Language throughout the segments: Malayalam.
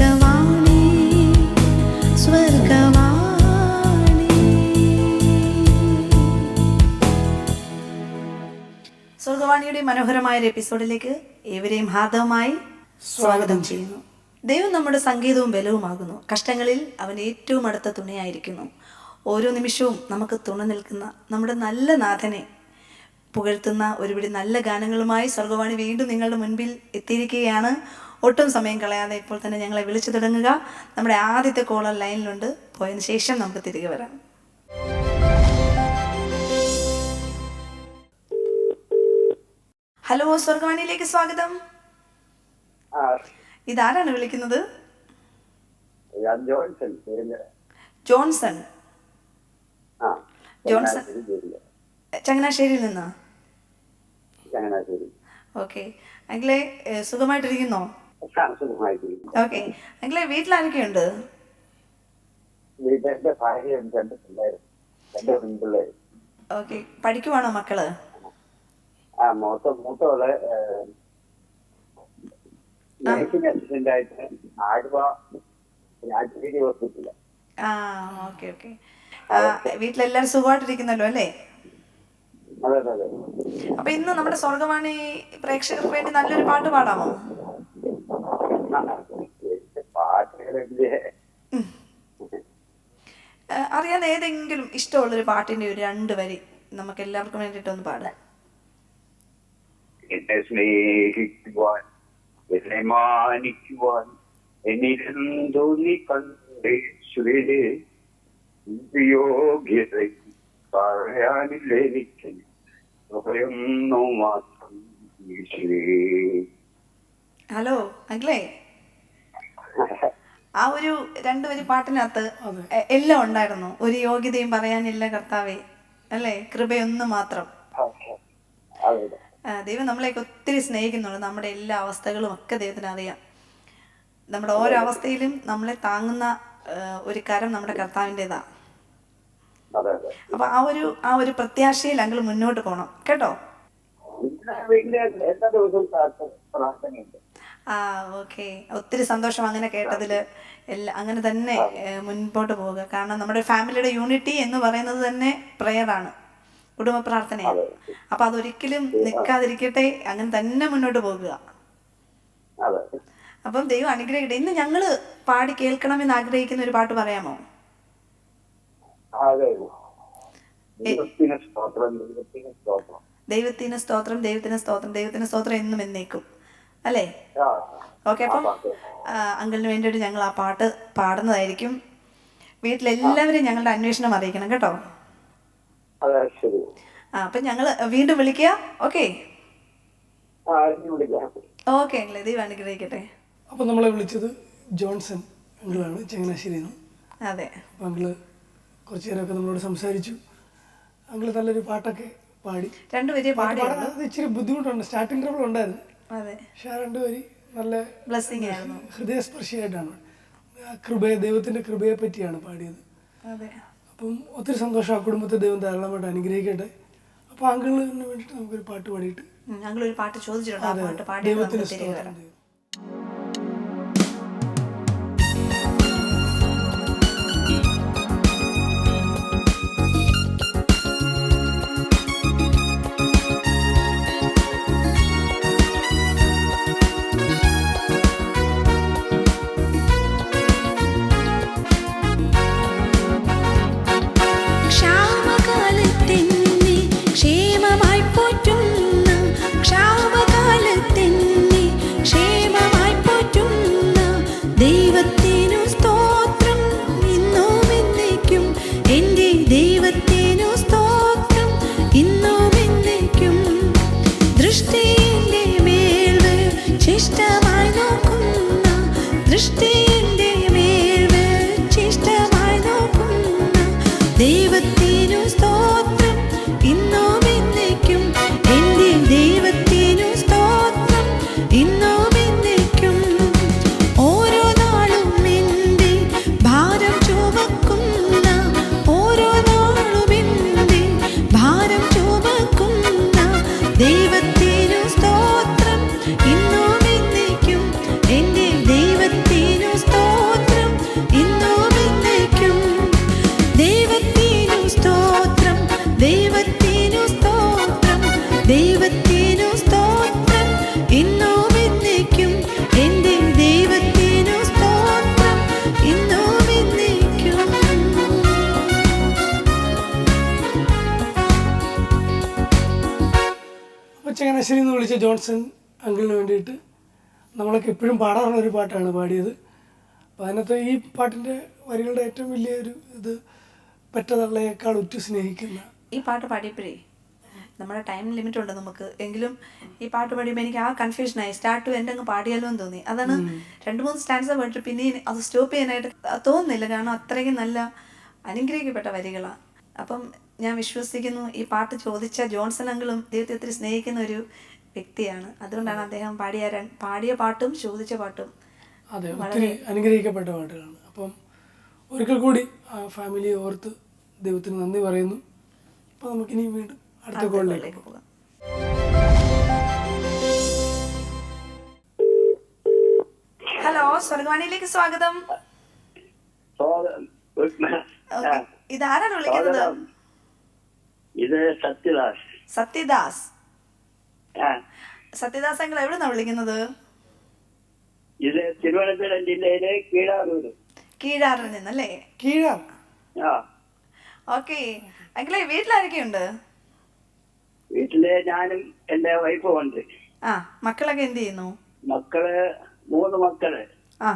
സ്വർഗവാണി സ്വർഗവാണി. സ്വർഗവാണിയുടെ മനോഹരമായ ഒരു എപ്പിസോഡിലേക്ക് ഏവരെയും ഹാർദവമായി സ്വാഗതം ചെയ്യുന്നു. ദൈവം നമ്മുടെ സങ്കേതവും ബലവുമാകുന്നു. കഷ്ടങ്ങളിൽ അവൻ ഏറ്റവും അടുത്ത തുണയായിരിക്കുന്നു. ഓരോ നിമിഷവും നമുക്ക് തുണ നിൽക്കുന്ന നമ്മുടെ നല്ല നാഥനെ പുകഴ്ത്തുന്ന ഒരുപിടി നല്ല ഗാനങ്ങളുമായി സ്വർഗവാണി വീണ്ടും നിങ്ങളുടെ മുൻപിൽ എത്തിയിരിക്കുകയാണ്. ഒട്ടും സമയം കളയാതെ ഇപ്പോൾ തന്നെ ഞങ്ങളെ വിളിച്ചു തുടങ്ങുക. നമ്മുടെ ആദ്യത്തെ കോളർ ലൈനിലുണ്ട്. പോയതിനു ശേഷം നമുക്ക് തിരികെ വരാം. ഹലോ, സ്വർഗവാണിയിലേക്ക് സ്വാഗതം. ഇതാരാണ് വിളിക്കുന്നത്? ജോൺസൺ. ജോൺസൺ ചങ്ങനാശ്ശേരിയിൽ നിന്നാ? ഓക്കെ അങ്കിളെ, സുഖമായിട്ടിരിക്കുന്നോ? ഓക്കെ അങ്കിളെ, വീട്ടിലാരൊക്കെയുണ്ട്? ഓക്കെ, പഠിക്കുവാണോ മക്കള്? മൂത്തോള് ഓക്കെ ഓക്കെ. വീട്ടിലെല്ലാരും സുഖമായിട്ടിരിക്കുന്നല്ലോ അല്ലേ? അപ്പൊ ഇന്ന് നമ്മുടെ സ്വർഗവാണി പ്രേക്ഷകർക്ക് വേണ്ടി നല്ലൊരു പാട്ട് പാടാമോ? അറിയാതെ ഏതെങ്കിലും ഇഷ്ടമുള്ളൊരു പാട്ടിന്റെ ഒരു 2 വരി നമുക്ക് എല്ലാവർക്കും വേണ്ടിയിട്ടൊന്ന് പാടാം. എന്നെ സ്നേഹിക്കുവാൻ, എന്നെ മാനിക്കുവാൻ എന്നിരുന്നു നീ കണ്ടേശ്വരേ, യോഗ്യത പറയാനില്ല എനിക്ക് ഹൃദയൊന്നു മാത്രം. ഹലോ അങ്കിളേ, ആ ഒരു 2 വരി പാട്ടിനകത്ത് എല്ലാം ഉണ്ടായിരുന്നു. ഒരു യോഗ്യതയും പറയാനില്ല കർത്താവേ, അല്ലേ? കൃപയൊന്നു മാത്രം. ദൈവം നമ്മളെയൊക്കെ ഒത്തിരി സ്നേഹിക്കുന്നുണ്ട്. നമ്മുടെ എല്ലാ അവസ്ഥകളും ഒക്കെ ദൈവത്തിന് അറിയാം. നമ്മുടെ ഓരോ അവസ്ഥയിലും നമ്മളെ താങ്ങുന്ന ഒരു കരം നമ്മുടെ കർത്താവിൻ്റെതാ. അപ്പൊ ആ ഒരു പ്രത്യാശയിൽ അങ്കിൾ മുന്നോട്ട് പോകണം കേട്ടോ. ഓക്കെ, ഒത്തിരി സന്തോഷം അങ്ങനെ കേട്ടതില്. അങ്ങനെ തന്നെ മുൻപോട്ട് പോവുക. കാരണം നമ്മുടെ ഫാമിലിയുടെ യൂണിറ്റി എന്ന് പറയുന്നത് തന്നെ പ്രയറാണ്, കുടുംബ പ്രാർത്ഥനയാണ്. അപ്പൊ അതൊരിക്കലും നിൽക്കാതിരിക്കട്ടെ, അങ്ങനെ തന്നെ മുന്നോട്ട് പോകുക. അപ്പം ദൈവം അനുഗ്രഹിക്കട്ടെ. ഇന്ന് ഞങ്ങള് പാടി കേൾക്കണമെന്ന് ആഗ്രഹിക്കുന്ന ഒരു പാട്ട് പറയാമോ? ദൈവത്തിന് സ്തോത്രം, ദൈവത്തിന് സ്തോത്രം, ദൈവത്തിന് സ്തോത്രം എന്നും എന്നേക്കും, അല്ലേ? ഓക്കെ, അപ്പം അങ്കിളിന് വേണ്ടിയിട്ട് ഞങ്ങൾ ആ പാട്ട് പാടുന്നതായിരിക്കും. വീട്ടിലെല്ലാവരും ഞങ്ങളുടെ അന്വേഷണം അറിയിക്കണം കേട്ടോ. അപ്പൊ ഞങ്ങള് വീണ്ടും വിളിക്കുക. ഓക്കെ ഓക്കെ അങ്കിളെ, ദൈവം അനുഗ്രഹിക്കട്ടെ. അപ്പൊ നമ്മളെ വിളിച്ചത് ജോൺസൺ അങ്കിളാണ്, ചങ്ങനാശ്ശേരിയിൽ നിന്ന്. അതെ, അപ്പൊ അങ്കിള് കുറച്ചു നേരമൊക്കെ നമ്മളോട് സംസാരിച്ചു. അങ്കിള് നല്ലൊരു പാട്ടൊക്കെ പാടി. 2 വരി പാടി. ഇച്ചിരി ബുദ്ധിമുട്ടുണ്ട്, സ്റ്റാർട്ടിങ് ട്രബിൾ ഉണ്ടായിരുന്നു. അതെ, പക്ഷെ ആ 2 വരി നല്ല ബ്ലെസ്സിംഗ് ആയിരുന്നു, ഹൃദയസ്പർശിയായിട്ടാണ്. ദൈവത്തിന്റെ കൃപയെ പറ്റിയാണ് പാടിയത്. അതെ. അപ്പം ഒത്തിരി സന്തോഷം. ആ കുടുംബത്തെ ദൈവം ധാരാളമായിട്ട് അനുഗ്രഹിക്കട്ടെ. അപ്പൊ അങ്കിളിന് വേണ്ടിയിട്ട് നമുക്കൊരു പാട്ട് പാടിയിട്ട് അങ്കിൾ ഒരു പാട്ട് ചോദിച്ചിട്ടുണ്ട്. ആ പാട്ട് പാടി ദൈവത്തിന് തിരികെ വരാം. ദൈവത്തിനു സ്തോത്രം, ഇന്നും എന്നേക്കും എൻ്റെ ദൈവത്തിനു സ്തോത്രം. ചങ്ങനാശ്ശേരി എന്ന് വിളിച്ച ജോൺസൺ അങ്കിളിന് വേണ്ടിയിട്ട് നമ്മളൊക്കെ എപ്പോഴും പാടാറുള്ള ഒരു പാട്ടാണ് പാടിയത്. അപ്പോൾ അതിനകത്ത് ഈ പാട്ടിൻ്റെ വരികളുടെ ഏറ്റവും വലിയ ഒരു ഇത് പെറ്റ തള്ളയേക്കാൾ ഉറ്റു സ്നേഹിക്കുന്ന. ഈ പാട്ട് പാടിയപ്പോഴേ നമ്മുടെ ടൈം ലിമിറ്റ് ഉണ്ട് നമുക്ക്, എങ്കിലും ഈ പാട്ട് പാടിയപ്പോൾ എനിക്ക് ആ കൺഫ്യൂഷനായി. സ്റ്റാർട്ട് ടു എൻ്റെ അങ്ങ് പാടിയാലോ എന്ന് തോന്നി. അതാണ് 2-3 സ്റ്റാൻഡ്സ് പാടിട്ട് പിന്നെ അത് സ്റ്റോപ്പ് ചെയ്യാനായിട്ട് തോന്നുന്നില്ല, കാരണം അത്രയ്ക്കും നല്ല അനുഗ്രഹിക്കപ്പെട്ട വരികളാണ്. അപ്പം ഞാൻ വിശ്വസിക്കുന്നു ഈ പാട്ട് ചോദിച്ച ജോൺസൺ അങ്കിളും ദൈവത്തെ ഒത്തിരി സ്നേഹിക്കുന്ന ഒരു വ്യക്തിയാണ്. അതുകൊണ്ടാണ് അദ്ദേഹം പാടിയ പാട്ടും ചോദിച്ച പാട്ടും അതെ ഒത്തിരി അനുഗ്രഹിക്കപ്പെട്ട പാട്ടുകളാണ്. അപ്പം ഒരിക്കൽ കൂടി ആ ഫാമിലിയെ ഓർത്ത് ദൈവത്തിന് നന്ദി പറയുന്നു. അപ്പോൾ നമുക്കിനി വീണ്ടും അടുത്ത കോളിലേക്ക് പോകാം. ഹലോ, സ്വർഗവാണിയിലേക്ക് സ്വാഗതം. ഇതാരാണ് വിളിക്കുന്നത്? ഇത് സത്യദാസ്. സത്യദാസ്. സത്യദാസ് അങ്കിൾ എവിടുന്നാ വിളിക്കുന്നത്? ഇത് തിരുവനന്തപുരം ജില്ലയിലെ കീഴാറൂർ. കീഴാറിൽ നിന്നല്ലേ? കീഴാർ. ഓക്കെ അങ്കിളെ, വീട്ടിലാരൊക്കെയുണ്ട്? വീട്ടില് ഞാനും എന്റെ വൈഫും ഉണ്ട്. ആ, മക്കളൊക്കെ എന്ത് ചെയ്യുന്നു? മക്കള് 3 മക്കള്. ആ,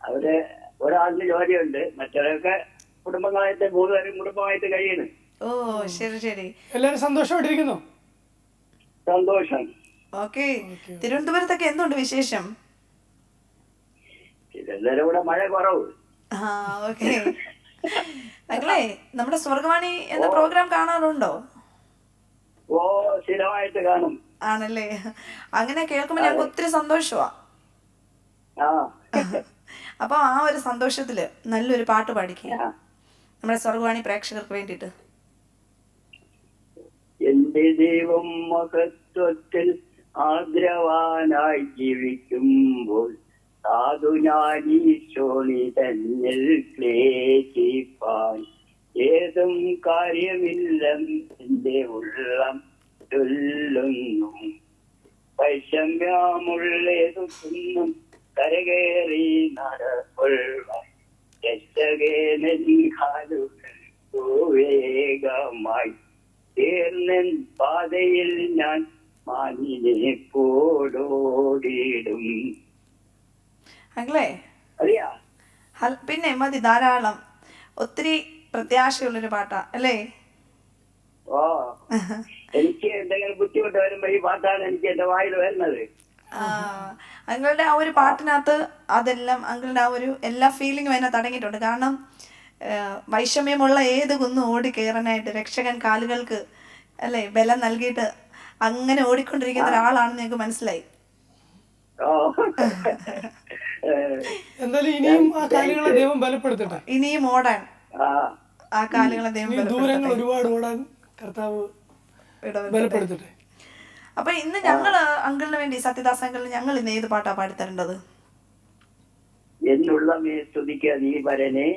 അവര് ഒരാളിന് ജോലിയുണ്ട്, മറ്റവരൊക്കെ കുടുംബങ്ങളായിട്ട് 3 പേരും കുടുംബമായിട്ട് കഴിയുന്നു. ഓ ശരി ശരി. എല്ലാവരും സന്തോഷമായിട്ടിരിക്കുന്നു? സന്തോഷം. ഓക്കെ. തിരുവനന്തപുരത്തൊക്കെ എന്തുണ്ട് വിശേഷം? ഇതെല്ലാരും കൂടെ മഴ കുറവ്. ആ ഓക്കെ. അങ്കിളെ, നമ്മുടെ സ്വർഗവാണി എന്ന പ്രോഗ്രാം കാണാറുണ്ടോ? ഓ സ്ഥിരമായിട്ട് കാണും. ആണല്ലേ? അങ്ങനെ കേൾക്കുമ്പോൾ ഞങ്ങൾക്ക് ഒത്തിരി സന്തോഷമാ. ആ അപ്പൊ ആ ഒരു സന്തോഷത്തില് നല്ലൊരു പാട്ട് പാടിക്കുക നമ്മുടെ സ്വർഗവാണി പ്രേക്ഷകർക്ക് വേണ്ടിയിട്ട്. എന്റെ ദൈവം മഹത്വത്തിൽ ആദ്രവാനായി ജീവിക്കുമ്പോൾ സാധു ഞാനീശോണി തന്നിൽ ക്ലേശിപ്പാൻ ഏതും കാര്യമില്ലെന്റെ ഉള്ളം ചൊല്ലുന്നു. വൈഷമ്യമുള്ളേതു തിന്നും കരകേറി നടക്കൊള്ളുവാൻ വേഗമായി തീർന്നൻ പാതയിൽ ഞാൻ മാനിനെ പോടോടിടും. അങ്കിളെ, അറിയാ? പിന്നെ മതി, ധാരാളം. ഒത്തിരി പ്രത്യാശയുള്ളൊരു പാട്ടാ അല്ലേ? ഓ എനിക്ക് എന്തെങ്കിലും ബുദ്ധിമുട്ട് വരുമ്പോ ഈ പാട്ടാണ് എനിക്ക് എന്റെ വായിൽ വരുന്നത്. അങ്കിളുടെ ആ ഒരു പാട്ടിനകത്ത് അതെല്ലാം അങ്കിളുടെ ആ ഒരു എല്ലാ ഫീലിംഗും അതിനകത്ത് അടങ്ങിയിട്ടുണ്ട്. കാരണം വൈഷമ്യമുള്ള ഏത് കുന്നും ഓടി കയറാനായിട്ട് രക്ഷകൻ കാലുകൾക്ക് അല്ലേ ബലം നൽകിയിട്ട് അങ്ങനെ ഓടിക്കൊണ്ടിരിക്കുന്ന ഒരാളാണെന്ന് ഞങ്ങൾക്ക് മനസ്സിലായി. എന്തായാലും ഇനിയും ആ കാലുകളെ ദൈവം ബലപ്പെടുത്തട്ടെ. ഇനിയും ഓടാൻ ആ കാലുകളെ ദൈവം ദൂരങ്ങൾ ഒരുപാട് ഓടാൻ കർത്താവ് ബലപ്പെടുത്തട്ടെ. അപ്പൊ ഇന്ന് ഞങ്ങള് അങ്കിളിന് വേണ്ടി, സത്യദാസ് അങ്കിളിന് ഞങ്ങൾ ഇന്ന് ഏത് പാട്ടാ പാടിത്തരേണ്ടത്? എന്നുള്ളമേ സ്തുതിക്ക നീ വരനെ.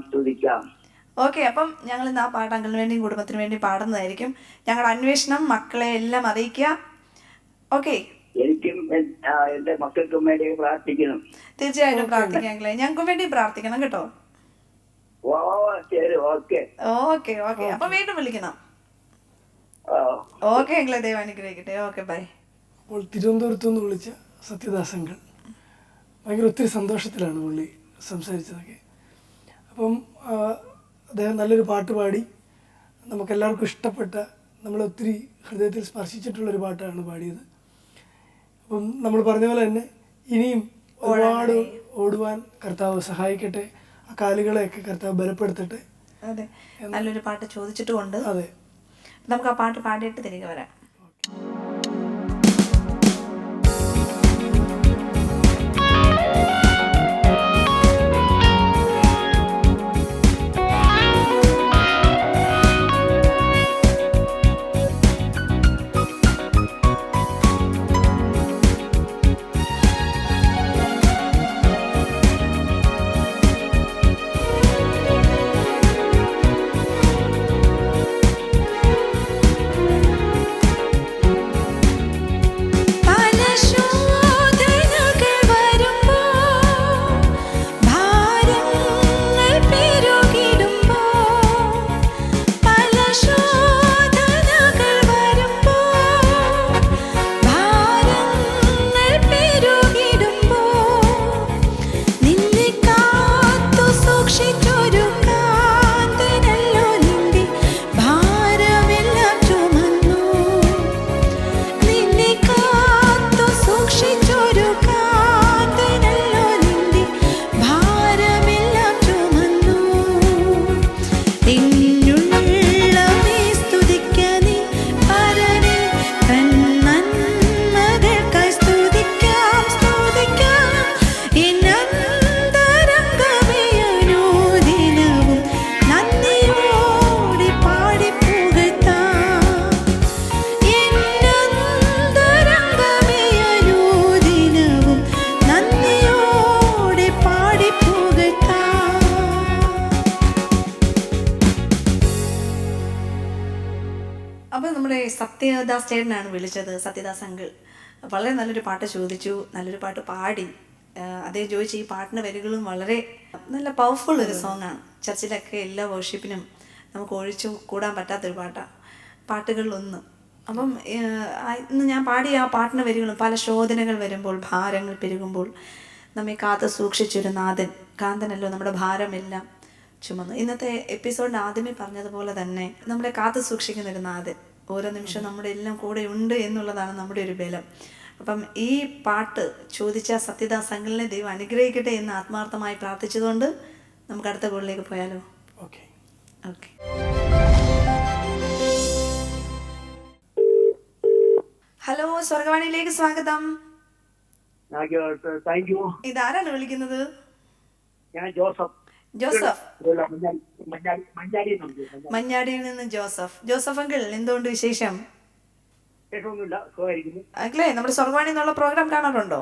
സ്തുതിക്കാം. ഓക്കെ, അപ്പം ഞങ്ങൾ ഇന്ന് ആ പാട്ട് അങ്കിളിന് വേണ്ടിയും കുടുംബത്തിന് വേണ്ടിയും പാടുന്നതായിരിക്കും. ഞങ്ങളുടെ അന്വേഷണം മക്കളെ എല്ലാം അറിയിക്കുക. ഓക്കെ, എനിക്കും എന്റെ മക്കൾക്കും വേണ്ടി പ്രാർത്ഥിക്കണം. തീർച്ചയായിട്ടും പ്രാർത്ഥിക്കാം അങ്കിളെ, ഞങ്ങൾക്കും വേണ്ടി പ്രാർത്ഥിക്കണം കേട്ടോ. ഓക്കെ ഓക്കെ ഓക്കെ, അപ്പൊ വീണ്ടും വിളിക്കണം. ഓക്കെ അങ്കിളെ, ദൈവം അനുഗ്രഹിക്കട്ടെ. Okay, bye. അപ്പോൾ തിരുവനന്തപുരത്തു നിന്ന് വിളിച്ച സത്യദാസ് അങ്കിൾ ഭയങ്കര ഒത്തിരി സന്തോഷത്തിലാണ് പുള്ളി സംസാരിച്ചതൊക്കെ. അപ്പം അദ്ദേഹം നല്ലൊരു പാട്ട് പാടി, നമുക്കെല്ലാവർക്കും ഇഷ്ടപ്പെട്ട, നമ്മളെ ഒത്തിരി ഹൃദയത്തിൽ സ്പർശിച്ചിട്ടുള്ളൊരു പാട്ടാണ് പാടിയത്. അപ്പം നമ്മൾ പറഞ്ഞ പോലെ തന്നെ ഇനിയും ഒരുപാട് ഓടുവാൻ കർത്താവ് സഹായിക്കട്ടെ, ആ കാലുകളെയൊക്കെ കർത്താവ് ബലപ്പെടുത്തട്ടെ. അതെ, നല്ലൊരു പാട്ട് ചോദിച്ചിട്ടുമുണ്ട്. അതെ, നമുക്ക് ആ പാട്ട് പാടിയിട്ട് തിരികെ വരാം. ദാസ് ചേട്ടനാണ് വിളിച്ചത്, സത്യദാസ് അങ്കിൾ. വളരെ നല്ലൊരു പാട്ട് ചോദിച്ചു, നല്ലൊരു പാട്ട് പാടി. അദ്ദേഹം ചോദിച്ച ഈ പാട്ടിൻ്റെ വരികളും വളരെ നല്ല പവർഫുൾ ഒരു സോങ്ങാണ്. ചർച്ചിലൊക്കെ എല്ലാ വർഷിപ്പിനും നമുക്ക് ഒഴിച്ചു കൂടാൻ പറ്റാത്തൊരു പാട്ടുകളിലൊന്ന്. അപ്പം ഇന്ന് ഞാൻ പാടിയ ആ പാട്ടിൻ്റെ വരികളും, പല ശോധനകൾ വരുമ്പോൾ, ഭാരങ്ങൾ പെരുകുമ്പോൾ നമ്മെ കാത്തു സൂക്ഷിച്ചൊരു നാഥൻ, കാന്തനല്ലോ നമ്മുടെ ഭാരമെല്ലാം ചുമന്നു. ഇന്നത്തെ എപ്പിസോഡിന് ആദ്യമേ പറഞ്ഞതുപോലെ തന്നെ നമ്മളെ കാത്തു സൂക്ഷിക്കുന്ന ഒരു നാഥൻ ഓരോ നിമിഷം നമ്മുടെ എല്ലാം കൂടെ ഉണ്ട് എന്നുള്ളതാണ് നമ്മുടെ ഒരു ബലം. അപ്പം ഈ പാട്ട് ചോദിച്ച സത്യദാസ് അങ്കിളിനെ ദൈവം അനുഗ്രഹിക്കട്ടെ എന്ന് ആത്മാർത്ഥമായി പ്രാർത്ഥിച്ചതുകൊണ്ട് നമുക്ക് അടുത്ത കോളിലേക്ക് പോയാലോ? ഓക്കെ. ഓക്കെ. ഹലോ, സ്വർഗവാണിയിലേക്ക് സ്വാഗതം. Thank you. ഇതാരാണ് വിളിക്കുന്നത്? ഞാൻ ജോസഫ്. ജോസഫ്, മഞ്ഞാടി. മഞ്ഞാടിയിൽ നിന്ന് ജോസഫ്. ജോസഫ് അങ്കിൾ, എന്തുകൊണ്ട് വിശേഷം? കേട്ടൊന്നുമില്ല, സുഖമായിരിക്കുന്നു. അല്ലേ, നമ്മുടെ സ്വർഗവാണി എന്നുള്ള പ്രോഗ്രാം കാണാറുണ്ടോ?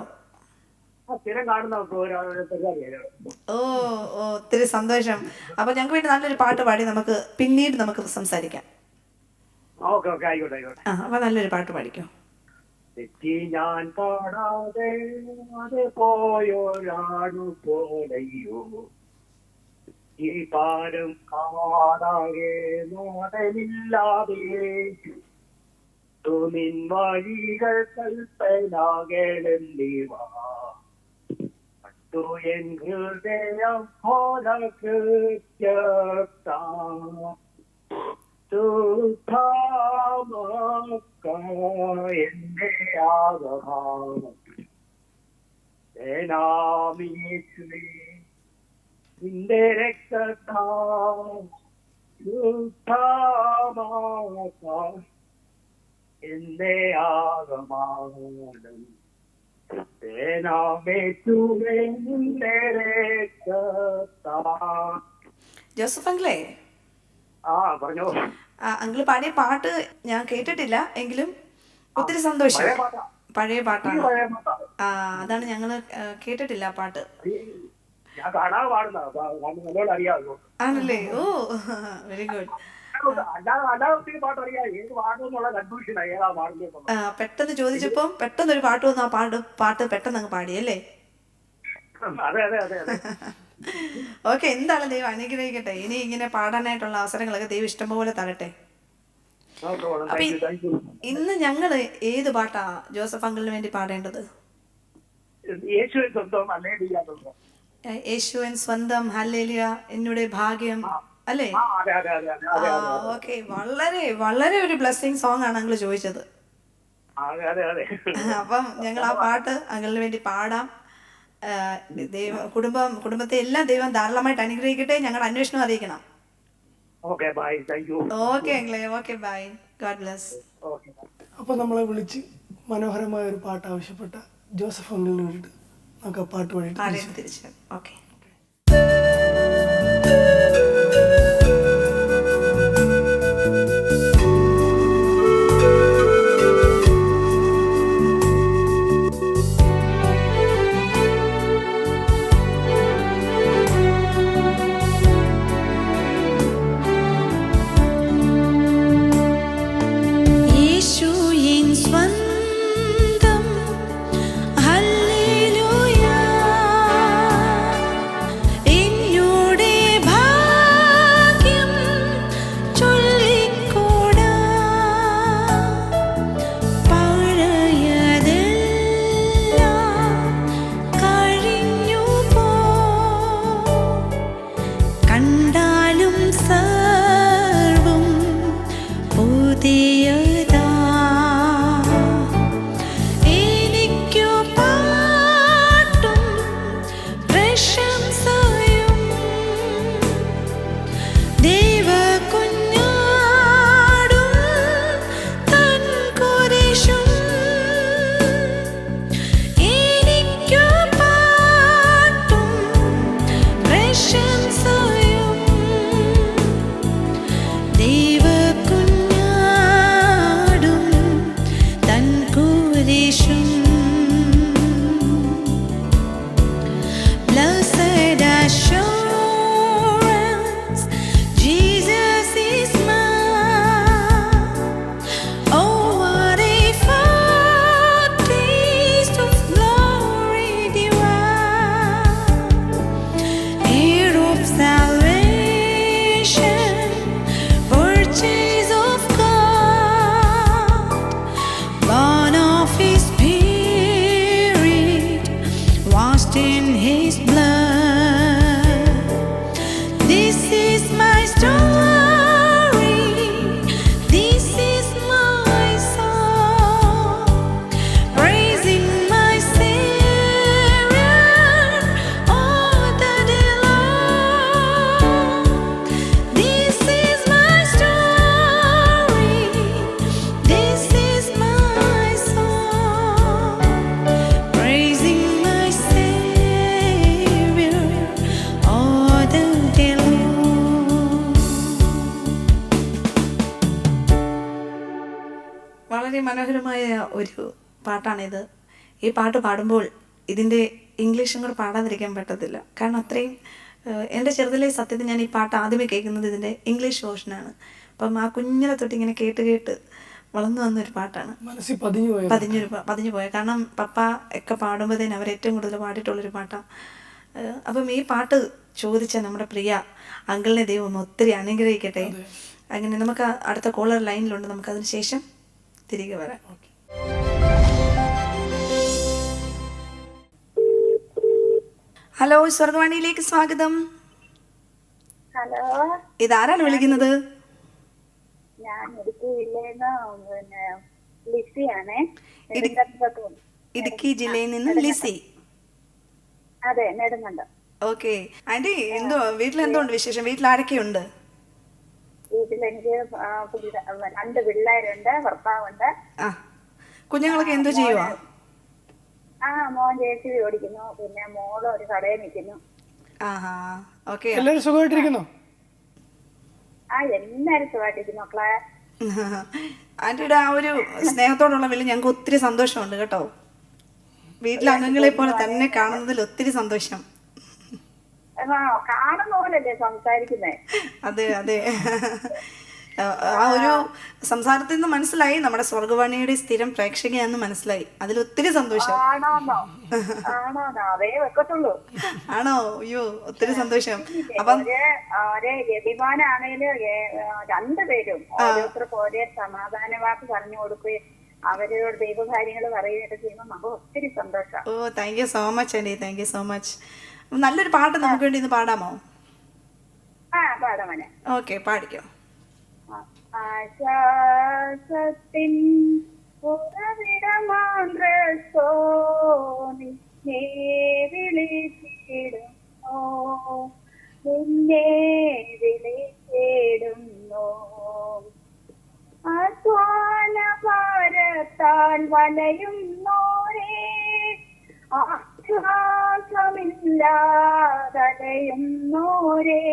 സ്ഥിരം കാണുന്ന പരിപാടിയാണ്. ഓ ഓ, ഒത്തിരി സന്തോഷം. അപ്പൊ ഞങ്ങൾക്ക് വേണ്ടി നല്ലൊരു പാട്ട് പാടി പിന്നീട് നമുക്ക് സംസാരിക്കാം. ഓക്കെ ഓക്കെ, ആയിക്കോട്ടെ ആയിക്കോട്ടെ. അപ്പൊ നല്ലൊരു പാട്ട് പാടിക്കോ. തെറ്റി ഞാൻ പാടാതെ പോയൊരാണു പോലെയോ ഈ പാരം കാടാകെ നാടനില്ലാതെ നിൻ വഴികൾ കൽപ്പനാകേളന്നിവാ പട്ടു എൻ ഹൃദയം എന്റെ ആഗ്രഹം നിന്റെ രക്തത്താ എന്റെ ആഗമാനം നിന്റെ രക്തത്താ. ജോസഫ് അങ്കിളേ, ആ പറഞ്ഞോ. അങ്കിള് പാടിയ പാട്ട് ഞാൻ കേട്ടിട്ടില്ല, എങ്കിലും ഒത്തിരി സന്തോഷം. പഴയ പാട്ടാണ്. അതാണ് ഞങ്ങള് കേട്ടിട്ടില്ല ആ പാട്ട്. ഞാൻ കാണാതെ പാടുന്ന നല്ലോണം അറിയാമോ? ആണല്ലേ? ഓ, വെരി ഗുഡ്. പെട്ടെന്ന് ചോദിച്ചപ്പം പെട്ടെന്നൊരു പാട്ട് വന്നു, ആ പാട്ട് പെട്ടെന്ന് അങ്ങ് പാടിയല്ലേ? ഓക്കെ, എന്താണ് ദൈവം അനുഗ്രഹിക്കട്ടെ. ഇനി ഇങ്ങനെ പാടാനായിട്ടുള്ള അവസരങ്ങളൊക്കെ ദൈവം ഇഷ്ടംപോലെ തരട്ടെ. അപ്പൊ ഇന്ന് ഞങ്ങള് ഏത് പാട്ടാ ജോസഫ് അങ്കിളിന് വേണ്ടി പാടേണ്ടത്? യേശുവൻ സ്വന്തം, ഹല്ലേലൂയ, എന്നുടെ ഭാഗ്യം, അല്ലേ? ഓക്കെ, വളരെ വളരെ ഒരു ബ്ലെസ്സിങ് സോങ് ആണ് അങ്കിള് ചോദിച്ചത്. അപ്പം ഞങ്ങൾ ആ പാട്ട് അങ്കിളിന് വേണ്ടി പാടാം. കുടുംബത്തെ എല്ലാം ദൈവം ധാരാളമായിട്ട് അനുഗ്രഹിക്കട്ടെ. ഞങ്ങളുടെ അന്വേഷണം അറിയിക്കണം. Okay bye, thank you. Okay അങ്കിളെ, ഓക്കെ ബൈ, ഗോഡ് ബ്ലെസ്. അപ്പോൾ നമ്മളെ വിളിച്ച് മനോഹരമായ ഒരു പാട്ട് ആവശ്യപ്പെട്ട ജോസഫ് അങ്കിളിന് വേണ്ടിയിട്ട് നമുക്ക് ആ പാട്ട് പാടിയിട്ട് തിരിച്ചു. Okay. washed in His blood. This is my story. This is my song, praising my Savior all the day long. This is my story. This is my song, praising my Savior all the day long. വളരെ മനോഹരമായ ഒരു പാട്ടാണിത്. ഈ പാട്ട് പാടുമ്പോൾ ഇതിൻ്റെ ഇംഗ്ലീഷും കൂടെ പാടാതിരിക്കാൻ പറ്റത്തില്ല. കാരണം അത്രയും എൻ്റെ ചെറുതിലെ സത്യത്തിൽ ഞാൻ ഈ പാട്ട് ആദ്യമേ കേൾക്കുന്നത് ഇതിൻ്റെ ഇംഗ്ലീഷ് വേർഷനാണ്. അപ്പം ആ കുഞ്ഞിനെ തൊട്ട് ഇങ്ങനെ കേട്ട് കേട്ട് വളർന്നു വന്നൊരു പാട്ടാണ്. മനസ്സിൽ പതിഞ്ഞു പോയ കാരണം പപ്പ ഒക്കെ പാടുമ്പോഴത്തേന് അവർ ഏറ്റവും കൂടുതൽ പാടിയിട്ടുള്ളൊരു പാട്ടാണ്. അപ്പം ഈ പാട്ട് ചോദിച്ച നമ്മുടെ പ്രിയ അങ്കിളിനെ ദൈവം ഒത്തിരി അനുഗ്രഹിക്കട്ടെ. അങ്ങനെ നമുക്ക് അടുത്ത കോളർ ലൈനിലുണ്ട്, നമുക്കതിന് ശേഷം തിരികെ വരാം. ഹലോ, സ്വർഗവാണിയിലേക്ക് സ്വാഗതം. ഹലോ, ഇതാരാണ് വിളിക്കുന്നത്? ഞാൻ ഇടുക്കി ജില്ലയിൽന്ന് പിന്നെ ലിസിയാണേ. ഇടുക്കി ജില്ലയിൽ നിന്ന് ലിസി. അതെ, നെടുങ്കണ്ടം. ഓക്കെ ആന്റി, വീട്ടിലെന്തോണ്ട് വിശേഷം? വീട്ടിൽ ആരൊക്കെയുണ്ട്? വീട്ടിൽ എനിക്ക് 2 പിള്ളേരുണ്ട്, ഭർത്താവുണ്ട്. ആ, കുഞ്ഞുങ്ങളൊക്കെ എന്തോ ചെയ്യുവാ? മോൻ JCB ഓടിക്കുന്നു, പിന്നെ മോള് ഒരു കടയിൽ നിൽക്കുന്നു. ഓക്കെ, എല്ലാവരും സുഖമായിട്ടിരിക്കുന്നോ? എല്ലാരും സുഖമായിട്ടിരിക്കുന്നു മക്കളെ. ആന്റിയുടെ ആ ഒരു സ്നേഹത്തോടുള്ള വിളി ഞങ്ങൾക്ക് ഒത്തിരി സന്തോഷമുണ്ട് കേട്ടോ. വീട്ടിലെ അംഗങ്ങളെ പോലെ തന്നെ കാണുന്നതിൽ ഒത്തിരി സന്തോഷം. കാണുന്ന പോലല്ലേ സംസാരിക്കുന്നേ? അതെ അതെ, ആ ഒരു സംസാരത്തിൽ നിന്ന് മനസ്സിലായി നമ്മുടെ സ്വർഗവാണിയുടെ സ്ഥിരം പ്രേക്ഷകയാന്ന് മനസ്സിലായി. അതിൽ ഒത്തിരി സന്തോഷം. അതേ വെക്കത്തുള്ളൂ. ആണോ? അയ്യോ, ഒത്തിരി സന്തോഷം. അപ്പം ഒരേ യതിമാനാണേലും 2 പേരും ഓരോരുത്തർക്ക് ഒരേ സമാധാന വാക്ക് പറഞ്ഞു കൊടുക്കുകയും അവരോട് ദൈവകാര്യങ്ങൾ പറയുകയൊക്കെ ചെയ്യുമ്പോൾ നമുക്ക് ഒത്തിരി സന്തോഷം. Oh, thank you so much aunty, thank you so much. നല്ലൊരു പാട്ട് നമുക്ക് വേണ്ടി ഇന്ന് പാടാമോ? പാടാമനെ. ഓക്കെ, പാടിക്കോ. ആശ്വാസത്തിൻ ഉറവിടമാന്ത്രോനിന്നെ വിളിച്ചിടുന്നു, നിന്നെ വിളിച്ചിടുന്നു. അധ്വാന ഭാരത്താൽ വലയുന്നോരേ, ആശ്വാസമില്ലാതലയുന്നോരേ,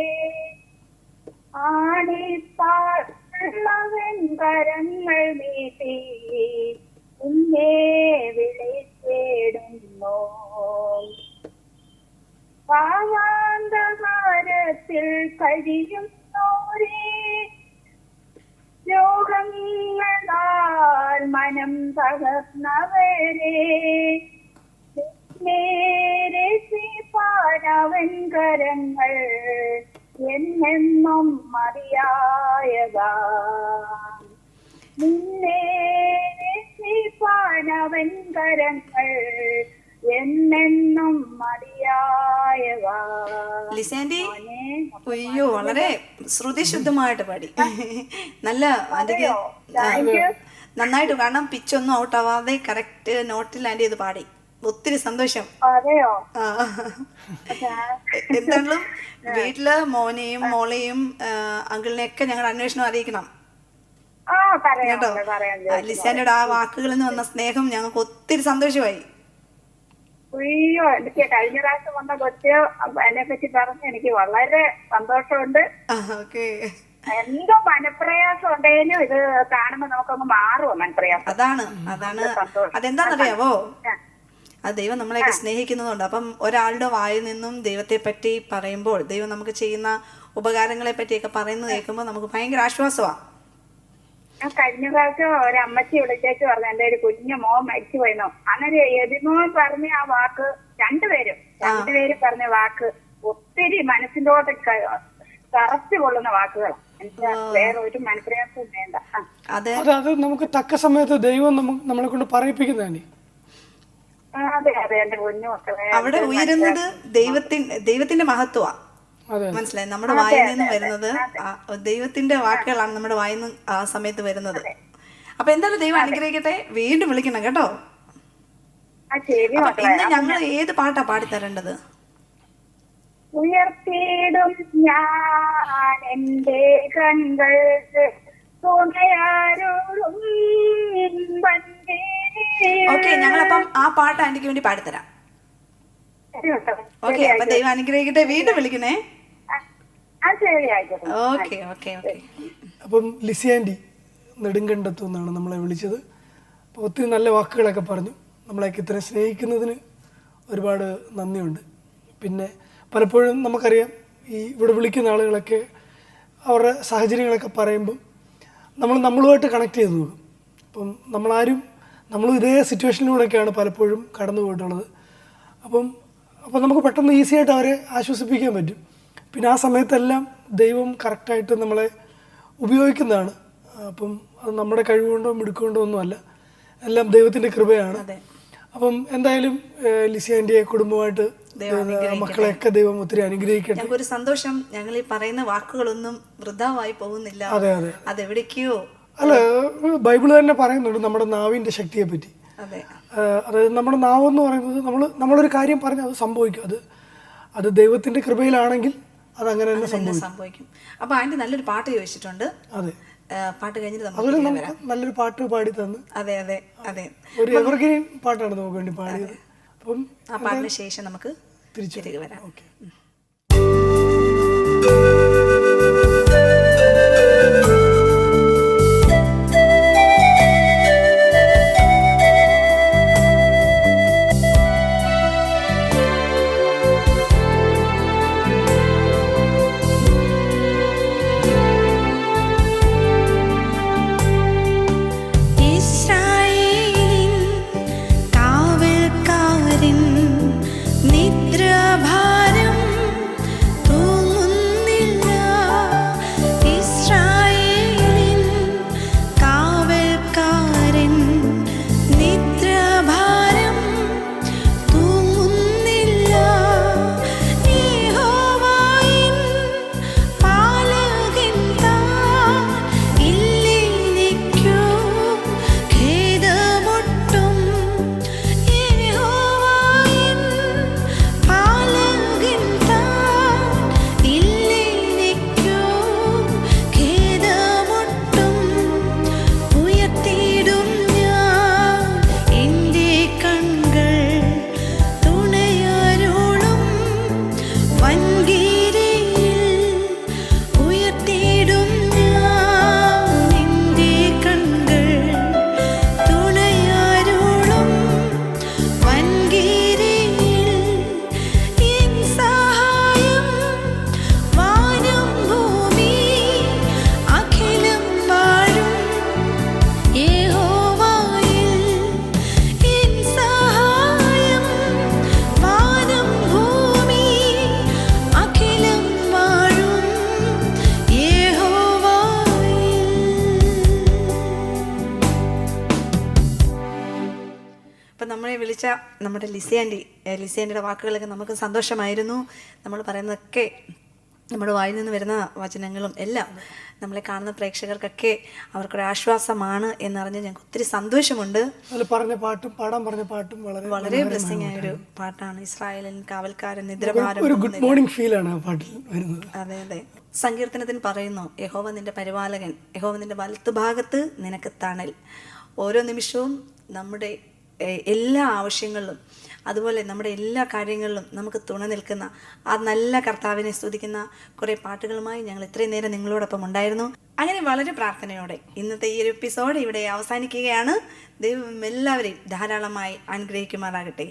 ആണിപ്പാടുള്ളവൻ കരങ്ങൾ നീട്ടി നിന്നെ വിളിച്ചിടുന്നു. പാവാന്തകാരത്തിൽ കഴിയുന്നോരേ, രോഗങ്ങളാൽ മനം തകർന്നവരെ, നേരസിപ്പാനവൻ കരങ്ങൾ എന്നെന്നും മതിയായതാ. നിന്നെ രക്ഷിപ്പാനവൻ കരങ്ങൾ എന്നെന്നും മതിയായവാ. ലിസാൻഡി, അയ്യോ, വളരെ ശ്രുതിശുദ്ധമായിട്ട് പാടി. നല്ല നന്നായിട്ട്, കാരണം പിച്ചൊന്നും ഔട്ട് ആവാതെ കറക്റ്റ് നോട്ടിൽ ആൻഡ് ചെയ്ത് പാടി. ഒത്തിരി സന്തോഷം. അതെയോ? എന്തായാലും വീട്ടില് മോനെയും മോളെയും അങ്കിളിനെയൊക്കെ ഞങ്ങളുടെ അന്വേഷണം അറിയിക്കണം കേട്ടോ. ലിസാൻഡയുടെ ആ വാക്കുകളിൽ നിന്ന് വന്ന സ്നേഹം ഞങ്ങൾക്ക് ഒത്തിരി സന്തോഷമായി. അയ്യോ, എനിക്ക് കഴിഞ്ഞ പ്രാവശ്യം വന്ന കൊച്ച് എന്നെ പറ്റി പറഞ്ഞ് എനിക്ക് വളരെ സന്തോഷമുണ്ട്. എന്തോ മനപ്രയാസം ഉണ്ടെങ്കിലും ഇത് കാണുമ്പോ നമുക്കൊന്ന് മാറുമോ മനപ്രയാസം? അതാണ് അതെന്താണെന്നറിയാവോ? അത് ദൈവം നമ്മളെയൊക്കെ സ്നേഹിക്കുന്നതുകൊണ്ട്. അപ്പം ഒരാളുടെ വായിൽ നിന്നും ദൈവത്തെ പറ്റി പറയുമ്പോൾ, ദൈവം നമുക്ക് ചെയ്യുന്ന ഉപകാരങ്ങളെ പറ്റിയൊക്കെ പറയുന്നത് കേൾക്കുമ്പോൾ നമുക്ക് ഭയങ്കര ആശ്വാസമാണ്. കഴിഞ്ഞ പ്രാവശ്യം ഒരമ്മച്ചി വിളിച്ചേച്ച് പറഞ്ഞു എന്റെ ഒരു കുഞ്ഞു മോൻ മരിച്ചു പോയെന്നോ. അങ്ങനെ എതിമോൻ പറഞ്ഞ ആ വാക്ക് രണ്ടുപേരും പറഞ്ഞ വാക്ക് ഒത്തിരി മനസ്സിലോട്ട് തറച്ചു കൊള്ളുന്ന വാക്കുകളാണ്. വേറെ ഒരു മനപ്രയാസവും വേണ്ട. അത് നമുക്ക് തക്ക സമയത്ത് ദൈവം നമ്മളെ കൊണ്ട് പറയിപ്പിക്കുന്നതാണ്. അതെ അതെ എന്റെ കുഞ്ഞു മക്കളെ. അവിടെ ഉയരുന്നത് ദൈവത്തിന്റെ മഹത്വ. അതെ മനസ്സിലായി? നമ്മുടെ വായിൽ നിന്ന് വരുന്നത് ദൈവത്തിന്റെ വാക്കുകളാണ് നമ്മുടെ വായിൽ നിന്ന് ആ സമയത്ത് വരുന്നത്. അപ്പൊ എന്തായാലും ദൈവം അനുഗ്രഹിക്കട്ടെ. വീണ്ടും വിളിക്കണം കേട്ടോ. ശരി അപ്പൊ മക്കളെ. ഇന്ന് ഞങ്ങൾ ഏത് പാട്ടാ പാടിത്തരേണ്ടത്? ഉയർത്തിയിടും ഞാൻ എന്റെ കൺകൾ തുണയാരോടും ഓക്കെ, ഞങ്ങളപ്പം ആ പാട്ട് ആന്റിക്ക് വേണ്ടി പാടിത്തരാം. ഓക്കെ, അപ്പൊ ദൈവം അനുഗ്രഹിക്കട്ടെ. വീണ്ടും വിളിക്കണേ. ശരി ആയിക്കോട്ടെ. Okay okay okay. അപ്പം ലിസി ആൻറ്റി നെടുങ്കണ്ടത്തു നിന്നാണ് നമ്മളെ വിളിച്ചത്. അപ്പോൾ ഒത്തിരി നല്ല വാക്കുകളൊക്കെ പറഞ്ഞു. നമ്മളെയൊക്കെ ഇത്രയും സ്നേഹിക്കുന്നതിന് ഒരുപാട് നന്ദിയുണ്ട്. പിന്നെ പലപ്പോഴും നമുക്കറിയാം, ഈ ഇവിടെ വിളിക്കുന്ന ആളുകളൊക്കെ അവരുടെ സാഹചര്യങ്ങളൊക്കെ പറയുമ്പം നമ്മളുമായിട്ട് കണക്ട് ചെയ്ത് നോക്കും. അപ്പം നമ്മളും ഇതേ സിറ്റുവേഷനിലൂടെയൊക്കെയാണ് പലപ്പോഴും കടന്നു പോയിട്ടുള്ളത്. അപ്പം നമുക്ക് പെട്ടെന്ന് ഈസിയായിട്ട് അവരെ ആശ്വസിപ്പിക്കാൻ പറ്റും. പിന്നെ ആ സമയത്തെല്ലാം ദൈവം കറക്റ്റായിട്ട് നമ്മളെ ഉപയോഗിക്കുന്നതാണ്. അപ്പം അത് നമ്മുടെ കഴിവുകൊണ്ടോ മിടുക്കൊണ്ടോ ഒന്നുമല്ല, എല്ലാം ദൈവത്തിൻ്റെ കൃപയാണ്. അപ്പം എന്തായാലും ലിസി ആൻറ്റിയെ കുടുംബമായിട്ട് മക്കളെയൊക്കെ ദൈവം ഒത്തിരി അനുഗ്രഹിക്കട്ടെ. ഞങ്ങൾക്കൊരു സന്തോഷം. ഞങ്ങൾ ഈ പറയുന്ന വാക്കുകളൊന്നും വൃഥാവായി പോകുന്നില്ല. അതെ അതെ, അതെവിടേക്കോ അല്ല, ബൈബിള് തന്നെ പറയുന്നുണ്ട് നമ്മുടെ നാവിൻ്റെ ശക്തിയെ പറ്റി. അതായത് നമ്മുടെ നാവെന്ന് പറയുന്നത് നമ്മളൊരു കാര്യം പറഞ്ഞ് അത് സംഭവിക്കും. അത് ദൈവത്തിൻ്റെ കൃപയിലാണെങ്കിൽ അത് അങ്ങനെ തന്നെ സംഭവിക്കും. അപ്പൊ ആന്റി നല്ലൊരു പാട്ട് ചോദിച്ചിട്ടുണ്ട്. അതെ, പാട്ട് കഴിഞ്ഞിട്ട് അതുപോലെ നമുക്ക് നല്ലൊരു പാട്ട് പാടി തന്നു. അതെ അതെ അതെ, ഒരു എവർഗ്രീൻ പാട്ടാണ് നമുക്ക് വേണ്ടി പാടിയത്. അപ്പം ആ പാട്ടിന് ശേഷം നമുക്ക് തിരികെ വരാം. ഓക്കെ. നിദ്രഭാരം വിളിച്ച നമ്മുടെ ലിസിയാൻ്റെ വാക്കുകളൊക്കെ നമുക്ക് സന്തോഷമായിരുന്നു. നമ്മൾ പറയുന്നതൊക്കെ നമ്മുടെ വായിൽ നിന്ന് വരുന്ന വചനങ്ങളും എല്ലാം നമ്മളെ കാണുന്ന പ്രേക്ഷകർക്കൊക്കെ അവർക്കൊരു ആശ്വാസമാണ് എന്നറിഞ്ഞ് ഞങ്ങൾക്ക് ഒത്തിരി സന്തോഷമുണ്ട്. പാടാൻ പറഞ്ഞ പാട്ടും വളരെ ബ്ലെസ്സിംഗ് ആയൊരു പാട്ടാണ്. ഇസ്രായേലിൻ കാവൽക്കാരൻ നിദ്രഭാരം. ഒരു ഗുഡ് മോർണിംഗ് ഫീൽ ആണ് ആ പാട്ടിൽ വരുന്നത്. അതെ അതെ. സങ്കീർത്തനത്തിന് പറയുന്നു, യഹോവ നിന്റെ പരിപാലകൻ, യഹോവ നിന്റെ വലത്തുഭാഗത്ത് നിനക്ക് തണൽ. ഓരോ നിമിഷവും നമ്മുടെ എല്ലാ ആവശ്യങ്ങളിലും അതുപോലെ നമ്മുടെ എല്ലാ കാര്യങ്ങളിലും നമുക്ക് തുണ നിൽക്കുന്ന ആ നല്ല കർത്താവിനെ സ്തുതിക്കുന്ന കുറേ പാട്ടുകളുമായി ഞങ്ങൾ ഇത്രയും നേരം നിങ്ങളോടൊപ്പം ഉണ്ടായിരുന്നു. അങ്ങനെ വളരെ പ്രാർത്ഥനയോടെ ഇന്നത്തെ ഈ ഒരു എപ്പിസോഡ് ഇവിടെ അവസാനിക്കുകയാണ്. ദൈവം എല്ലാവരെയും ധാരാളമായി അനുഗ്രഹിക്കുമാറാകട്ടെ.